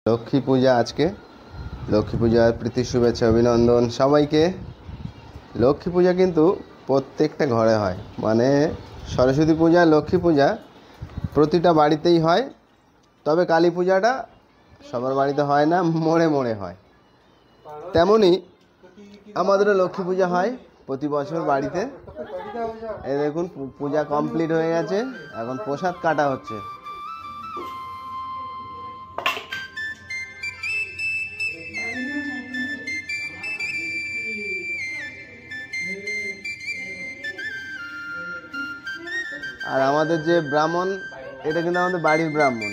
লক্ষ্মী পূজা আজকে লক্ষ্মী পূজার প্রীতি শুভেচ্ছা অভিনন্দন সবাইকে। লক্ষ্মী পূজা কিন্তু প্রত্যেকটা ঘরে হয়, মানে সরস্বতী পূজা লক্ষ্মী পূজা প্রতিটা বাড়িতেই হয়, তবে কালী পূজাটা সবার বাড়িতে হয় না, মোড়ে মোড়ে হয়। তেমনই আমাদেরও লক্ষ্মী পূজা হয় প্রতি বছর বাড়িতে। এই দেখুন পূজা কমপ্লিট হয়ে গেছে, এখন প্রসাদ কাটা হচ্ছে। আর আমাদের যে ব্রাহ্মণ, এটা কিন্তু আমাদের বাড়ির ব্রাহ্মণ।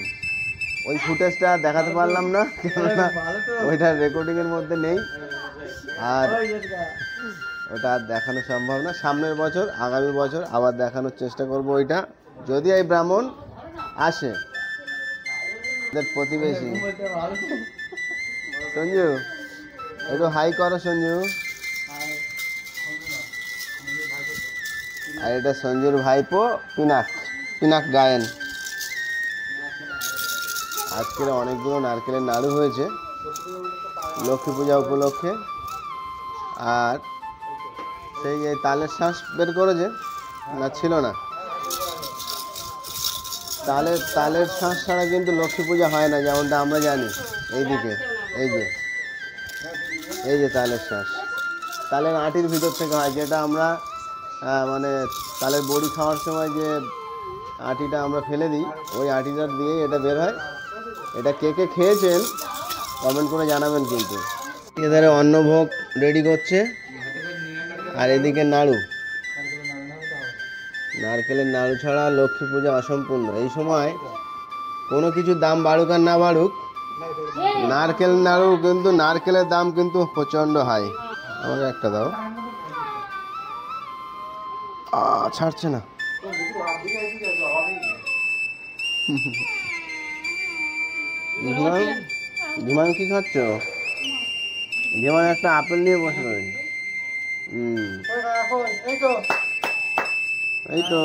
ওই ফুটেজটা দেখাতে পারলাম না, কেননা ওইটা রেকর্ডিংয়ের মধ্যে নেই, আর ওটা আর দেখানো সম্ভব না। সামনের বছর, আগামী বছর আবার দেখানোর চেষ্টা করব ওইটা, যদি এই ব্রাহ্মণ আসে। প্রতিবেশী সঞ্জু, একটু হাই করো সঞ্জু। আর এটা সঞ্জুর ভাইপো পিনাক গায়েন। আজকের অনেকগুলো নারকেলের নাড়ু হয়েছে লক্ষ্মী পূজা উপলক্ষে। আর সেই তালের শ্বাস বের করেছে না, ছিল না, তালের শ্বাস ছাড়া কিন্তু লক্ষ্মী পূজা হয় না, যেমনটা আমরা জানি। এইদিকে এই যে তালের শ্বাস, তালের আটির ভিতর থেকে হয়, যেটা আমরা মানে তালের বড়ি খাওয়ার সময় যে আটিটা আমরা ফেলে দিই, ওই আটিটা দিয়ে এটা বের হয়। এটা কে কে খেয়েছেন কমেন্ট করে জানাবেন। কিন্তু এধারে অন্নভোগ রেডি করছে, আর এদিকে নাড়ু, নারকেলের নাড়ু ছাড়া লক্ষ্মী পূজা অসম্পূর্ণ। এই সময় কোনো কিছু দাম বাড়ুক আর না বাড়ুক, নারকেল নাড়ু কিন্তু, নারকেলের দাম কিন্তু প্রচণ্ড হাই। আমাকে একটা দাও, ছাড়ছে না। ধীমান কি খাচ্ছ? ধীমান একটা আপেল নিয়ে বসে রয়েছে। এই তো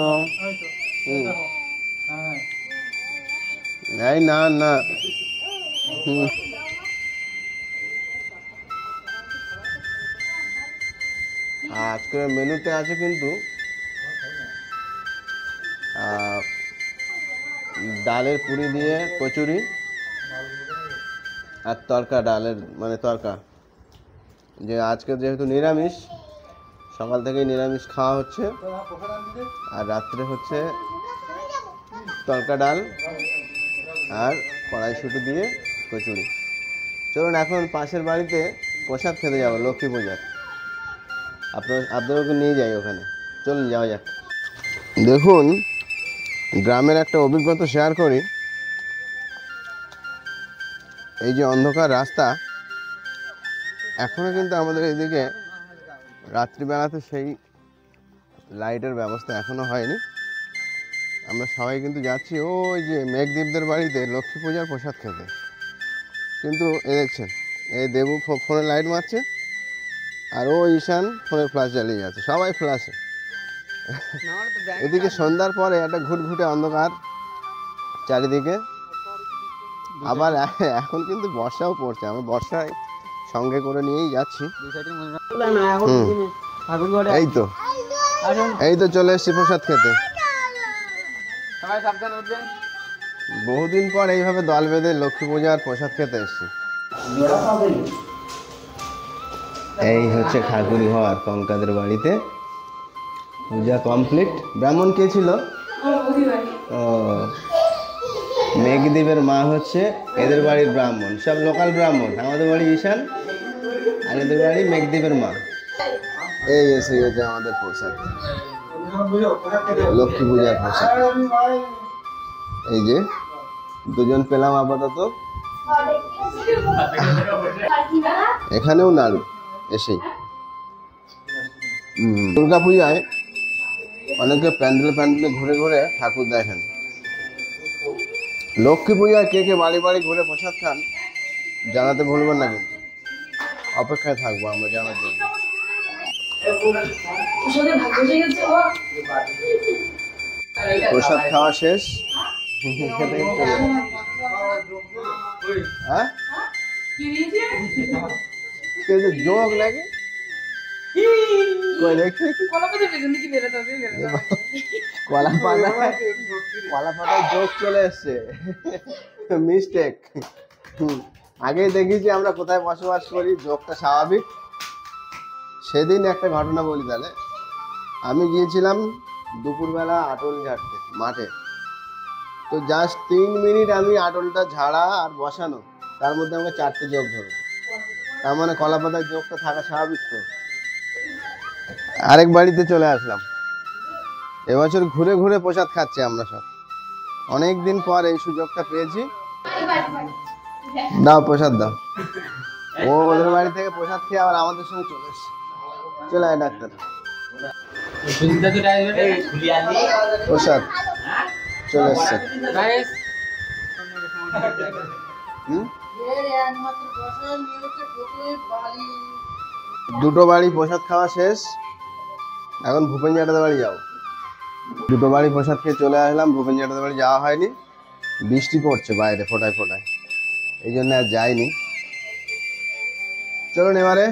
এই না না আজকের মেনুতে আছে কিন্তু ডালের পুরি দিয়ে কচুরি আর তরকা, ডালের মানে তরকা। যে আজকে যেহেতু নিরামিষ, সকাল থেকেই নিরামিষ খাওয়া হচ্ছে, আর রাত্রে হচ্ছে তরকা ডাল আর কড়াইশুঁটি দিয়ে কচুরি। চলুন এখন পাশের বাড়িতে প্রসাদ খেতে যাবো লক্ষ্মী পূজার, আপনাদেরকে নিয়ে যাই ওখানে। চলুন যাওয়া যাক। দেখুন গ্রামের একটা অভিজ্ঞতা শেয়ার করি। এই যে অন্ধকার রাস্তা, এখনও কিন্তু আমাদের এইদিকে রাত্রিবেলাতে সেই লাইটের ব্যবস্থা এখনও হয়নি। আমরা সবাই কিন্তু যাচ্ছি ওই যে মেঘদীপদের বাড়িতে লক্ষ্মী পূজার প্রসাদ খেতে। কিন্তু দেখছেন, এই দেবু ফোনে লাইট মারছে, আর ও ঈশান ফোনের ফ্ল্যাশ জ্বালিয়ে যাচ্ছে, সবাই ফ্ল্যাশে। এদিকে সন্ধ্যার পরে একটা ঘুটঘুটে অন্ধকার চারিদিকে। আবার এখন কিন্তু বর্ষাও পড়ছে, আমি বর্ষায় সঙ্গে করে নিয়েই যাচ্ছি। এই তো চলে এসছি প্রসাদ খেতে। বহুদিন পর এইভাবে দল বেঁধে লক্ষ্মী পূজার প্রসাদ খেতে এসছি। এই হচ্ছে ঠাকুর ঘর কঙ্কাদের বাড়িতে, পূজা কমপ্লিট। ব্রাহ্মণ কে ছিল? ও, মেঘদীপের মা হচ্ছে এদের বাড়ির ব্রাহ্মণ, সব লোকাল ব্রাহ্মণ। আমাদের বাড়ি ঈশান, আর এদের বাড়ি মেঘদীপের মা। এই এসে গেছে আমাদের প্রসাদ, লক্ষ্মী পূজার প্রসাদ। এই যে দুজন পেলাম আপাতত। এখানেও নাড়ু এসেই। দুর্গা পূজায় অনেকে প্যান্ডেলে ঘুরে ঘুরে ঠাকুর দেখেন। লক্ষ্মী পূজায় কে কে বাড়ি বাড়ি ঘুরে প্রসাদ খান জানাতে ভুলবেন না, কিন্তু অপেক্ষায় থাকবো আমরা জানার জন্য। প্রসাদ খাওয়া শেষ, হ্যাঁ যোগ নাকি কলা পাতায় যোগ চলে এসছে, মিস্টেক। আগেই দেখেছি আমরা কোথায় বসবাস করি, যোগটা স্বাভাবিক। সেদিন একটা ঘটনা বলি তাহলে। আমি গিয়েছিলাম দুপুরবেলা আটল ঝাড়তে মাঠে, তো জাস্ট 3 মিনিট আমি আটলটা ঝাড়া আর বসানো, তার মধ্যে আমাকে 4টে যোগ ধরে। তার মানে কলা পাতায় যোগটা থাকা স্বাভাবিক। তো আরেক বাড়িতে চলে আসলাম, এবছর ঘুরে ঘুরে প্রসাদ খাচ্ছি আমরা সব। অনেকদিন পর এই সুযোগটা পেয়েছি। দাও প্রসাদ দাও। ও ওদের বাড়ি থেকে প্রসাদ খেয়ে আবার আমাদের সঙ্গে চলে এসছে। চলে আয় ডাক্তার, প্রসাদ চলে এসছে। দুটো বাড়ি প্রসাদ খাওয়া শেষ, এখন ভূপেন জ্যাঠাদের বাড়ি যাও। দুটো বাড়ি প্রসাদ খেয়ে চলে আসলাম, ভূপেন জ্যাঠাদের বাড়ি যাওয়া হয়নি, বৃষ্টি পড়ছে বাইরে ফোটায় ফোটায়, এই জন্য আর যাইনি। চলুন এবারে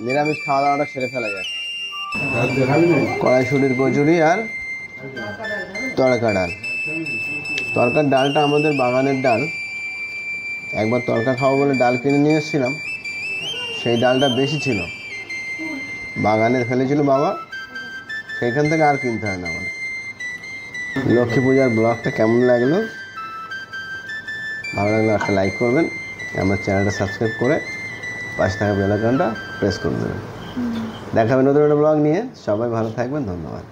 নিরামিষ খাওয়া দাওয়াটা সেরে ফেলা যায়। কড়াইশুঁটির কচুরি আর তড়কা ডাল। তড়কার ডালটা আমাদের বাগানের ডাল। একবার তড়কা খাবো বলে ডাল কিনে নিয়ে এসেছিলাম, সেই ডালটা বেশি ছিল, বাগানে ফেলেছিল বাবা, সেইখান থেকে আর কিনতে হয় না আমাদের। লক্ষ্মী পূজার ব্লগটা কেমন লাগলো? ভালো লাগলে একটা লাইক করবেন, আমার চ্যানেলটা সাবস্ক্রাইব করে পাশে থাকা বেল আইকনটা প্রেস করে দেবেন। দেখা হবে নতুন একটা ব্লগ নিয়ে। সবাই ভালো থাকবেন, ধন্যবাদ।